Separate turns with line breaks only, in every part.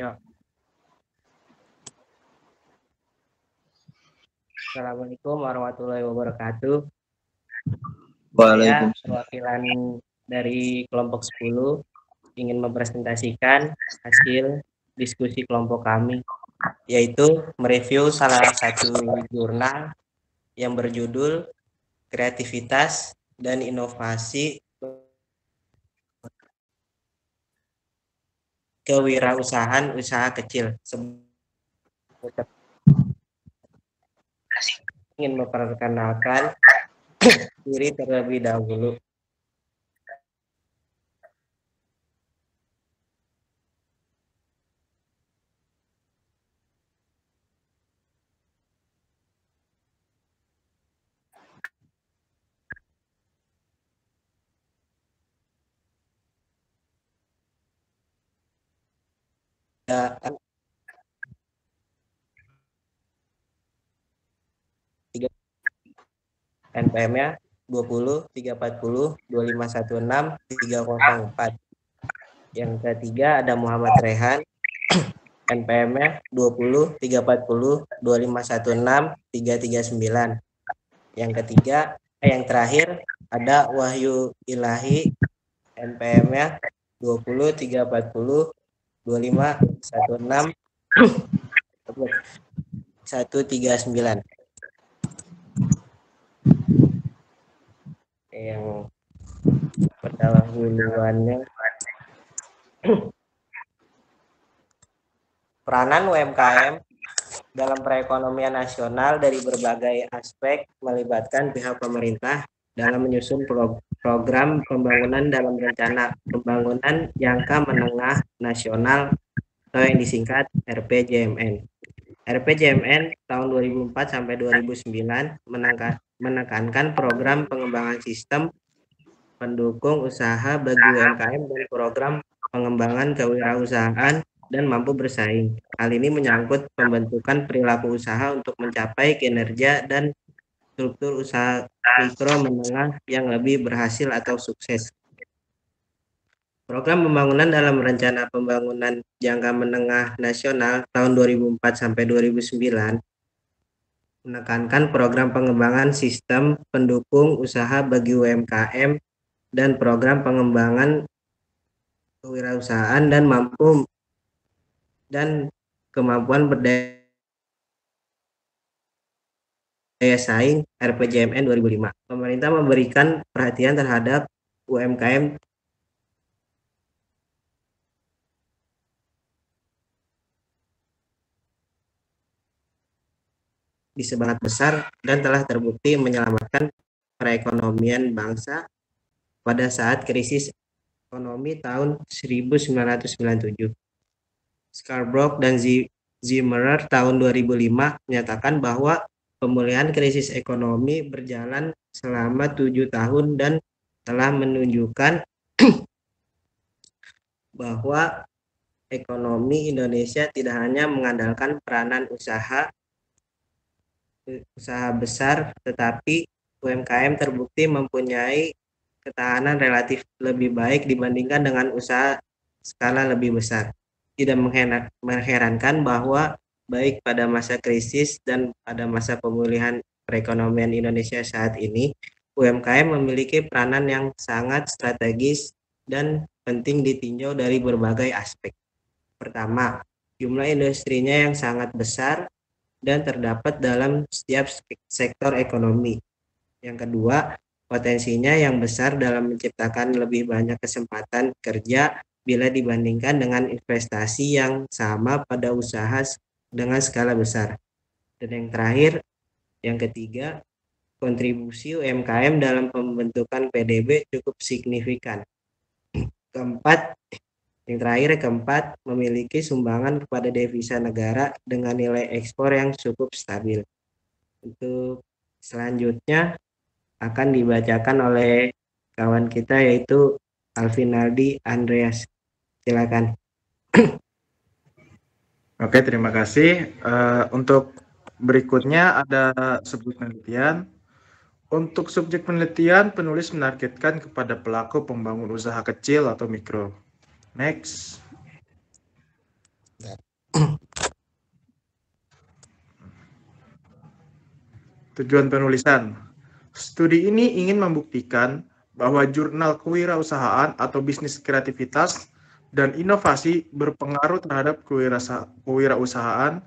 Ya. Assalamualaikum warahmatullahi wabarakatuh. Saya
Waalaikumsalam.
perwakilan dari kelompok 10 ingin mempresentasikan hasil diskusi kelompok kami, yaitu mereview salah satu jurnal yang berjudul Kreativitas dan Inovasi Kewirausahaan Usaha Kecil. Ingin memperkenalkan diri terlebih dahulu. NPM-nya 20 340 2516 304. Yang ketiga ada Muhammad Rehan, NPM-nya 20 340 2516 339. Yang ketiga yang terakhir ada Wahyu Ilahi, NPM-nya 20 340 2516 139. Yang pendahuluannya peranan UMKM dalam perekonomian nasional dari berbagai aspek melibatkan pihak pemerintah dalam menyusun program pembangunan dalam rencana pembangunan jangka menengah nasional atau yang disingkat RPJMN. RPJMN tahun 2004 sampai 2009 menekankan program pengembangan sistem pendukung usaha bagi UMKM dan program pengembangan kewirausahaan dan mampu bersaing. Hal ini menyangkut pembentukan perilaku usaha untuk mencapai kinerja dan struktur usaha mikro menengah yang lebih berhasil atau sukses. Program pembangunan dalam rencana pembangunan jangka menengah nasional tahun 2004 sampai 2009 menekankan program pengembangan sistem pendukung usaha bagi UMKM dan program pengembangan kewirausahaan dan kemampuan berdaya saing RPJMN 2005. Pemerintah memberikan perhatian terhadap UMKM di sebagian besar dan telah terbukti menyelamatkan perekonomian bangsa pada saat krisis ekonomi tahun 1997. Scarborough dan Zimmerer tahun 2005 menyatakan bahwa pemulihan krisis ekonomi berjalan selama 7 tahun dan telah menunjukkan bahwa ekonomi Indonesia tidak hanya mengandalkan peranan usaha besar, tetapi UMKM terbukti mempunyai ketahanan relatif lebih baik dibandingkan dengan usaha skala lebih besar. Tidak mengherankan bahwa baik pada masa krisis dan pada masa pemulihan perekonomian Indonesia saat ini, UMKM memiliki peranan yang sangat strategis dan penting ditinjau dari berbagai aspek. Pertama, jumlah industrinya yang sangat besar dan terdapat dalam setiap sektor ekonomi. Yang kedua, potensinya yang besar dalam menciptakan lebih banyak kesempatan kerja bila dibandingkan dengan investasi yang sama pada usaha dengan skala besar. Dan yang terakhir, yang ketiga, kontribusi UMKM dalam pembentukan PDB cukup signifikan. Keempat, memiliki sumbangan kepada devisa negara dengan nilai ekspor yang cukup stabil. Untuk selanjutnya akan dibacakan oleh kawan kita yaitu Alvinaldi Andreas. Silakan.
Oke, terima kasih. Untuk berikutnya ada subjek penelitian. Untuk subjek penelitian, penulis menargetkan kepada pelaku pembangun usaha kecil atau mikro. Next. Tujuan penulisan. Studi ini ingin membuktikan bahwa jurnal kewirausahaan atau bisnis kreativitas dan inovasi berpengaruh terhadap kewirausahaan,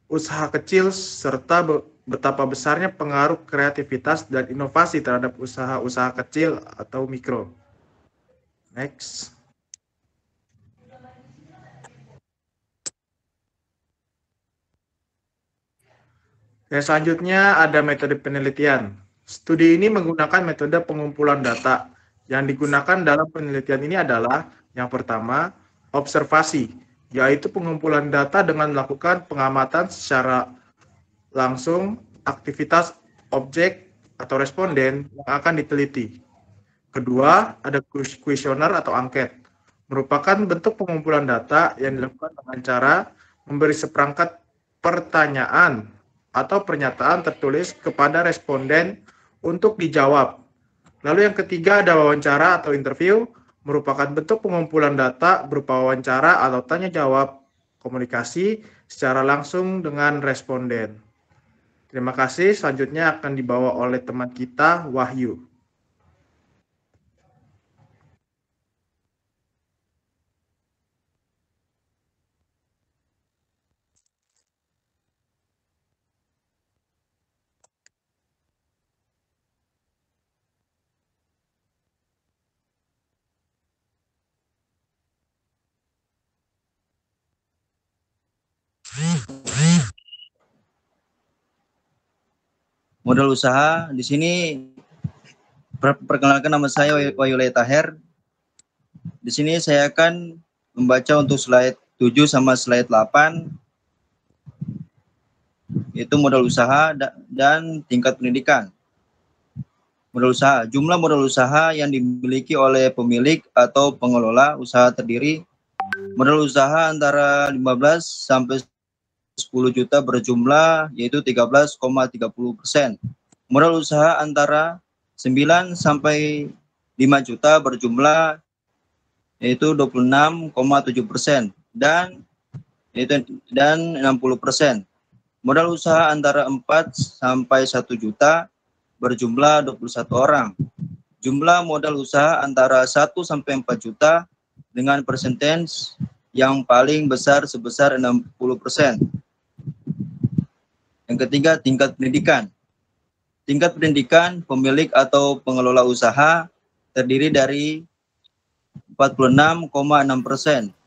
usaha kecil, serta betapa besarnya pengaruh kreativitas dan inovasi terhadap usaha-usaha kecil atau mikro. Next. Yang selanjutnya ada metode penelitian. Studi ini menggunakan metode pengumpulan data. Yang digunakan dalam penelitian ini adalah yang pertama, observasi, yaitu pengumpulan data dengan melakukan pengamatan secara langsung aktivitas objek atau responden yang akan diteliti. Kedua, ada kuesioner atau angket, merupakan bentuk pengumpulan data yang dilakukan dengan cara memberi seperangkat pertanyaan atau pernyataan tertulis kepada responden untuk dijawab. Lalu yang ketiga ada wawancara atau interview, merupakan bentuk pengumpulan data berupa wawancara atau tanya jawab komunikasi secara langsung dengan responden. Terima kasih, selanjutnya akan dibawa oleh teman kita, Wahyu.
Modal usaha di sini perkenalkan, nama saya Wahyu Taher. Di sini saya akan membaca untuk slide 7 sama slide 8, yaitu modal usaha dan tingkat pendidikan. Modal usaha, jumlah modal usaha yang dimiliki oleh pemilik atau pengelola usaha terdiri modal usaha antara 15 sampai 10 juta berjumlah yaitu 13,30%. Modal usaha antara 9 sampai 5 juta berjumlah yaitu 26,7% dan 60%. Modal usaha antara 4 sampai 1 juta berjumlah 21 orang. Jumlah modal usaha antara 1 sampai 4 juta dengan persentase yang paling besar sebesar 60%. Yang ketiga, tingkat pendidikan. Tingkat pendidikan pemilik atau pengelola usaha terdiri dari 46,6%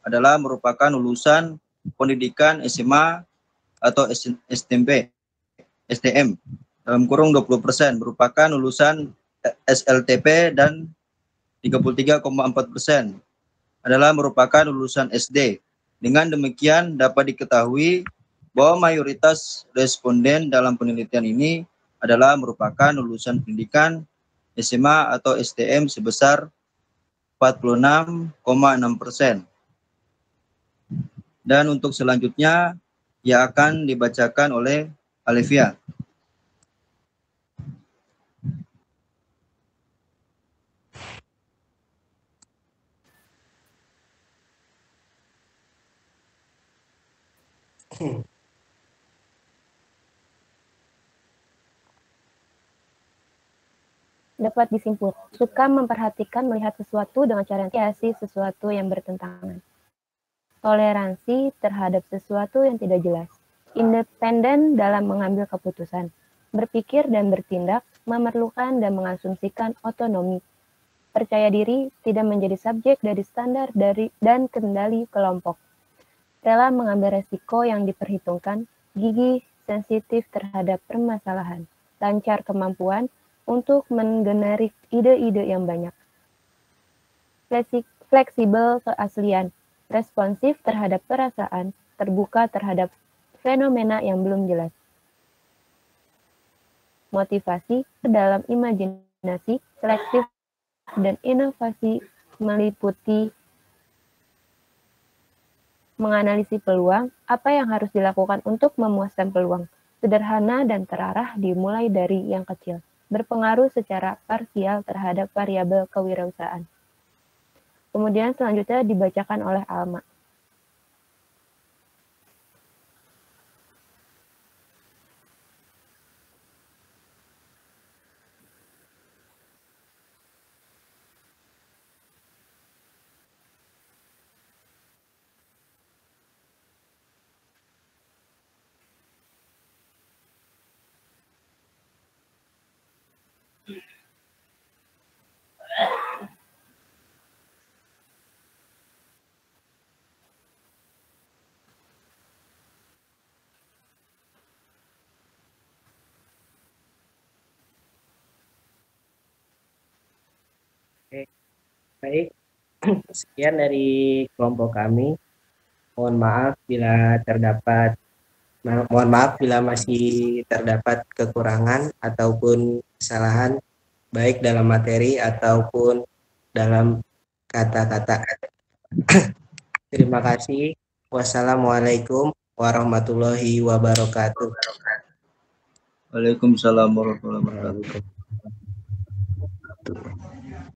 adalah merupakan lulusan pendidikan SMA atau STM, dalam kurung 20% merupakan lulusan SLTP dan 33,4% adalah merupakan lulusan SD. Dengan demikian dapat diketahui bahwa mayoritas responden dalam penelitian ini adalah merupakan lulusan pendidikan SMA atau STM sebesar 46,6%. Dan untuk selanjutnya yang akan dibacakan oleh Alivia.
Dapat disimpulkan, suka memperhatikan melihat sesuatu dengan cara yang sesuatu yang bertentangan. Toleransi terhadap sesuatu yang tidak jelas. Independen dalam mengambil keputusan. Berpikir dan bertindak, memerlukan dan mengasumsikan otonomi. Percaya diri, tidak menjadi subjek dari standar dan kendali kelompok. Rela mengambil resiko yang diperhitungkan, gigih, sensitif terhadap permasalahan. Lancar kemampuan untuk menggenerik ide-ide yang banyak. Fleksibel keaslian, responsif terhadap perasaan, terbuka terhadap fenomena yang belum jelas. Motivasi dalam imajinasi, selektif dan inovasi meliputi menganalisis peluang, apa yang harus dilakukan untuk memuaskan peluang, sederhana dan terarah dimulai dari yang kecil. Berpengaruh secara parsial terhadap variabel kewirausahaan. Kemudian selanjutnya dibacakan oleh Alma.
Baik, sekian dari kelompok kami. Mohon maaf bila masih terdapat kekurangan ataupun kesalahan baik dalam materi ataupun dalam kata-kata. Terima kasih. Wassalamualaikum warahmatullahi wabarakatuh.
Waalaikumsalam warahmatullahi wabarakatuh.
Waalaikumsalam.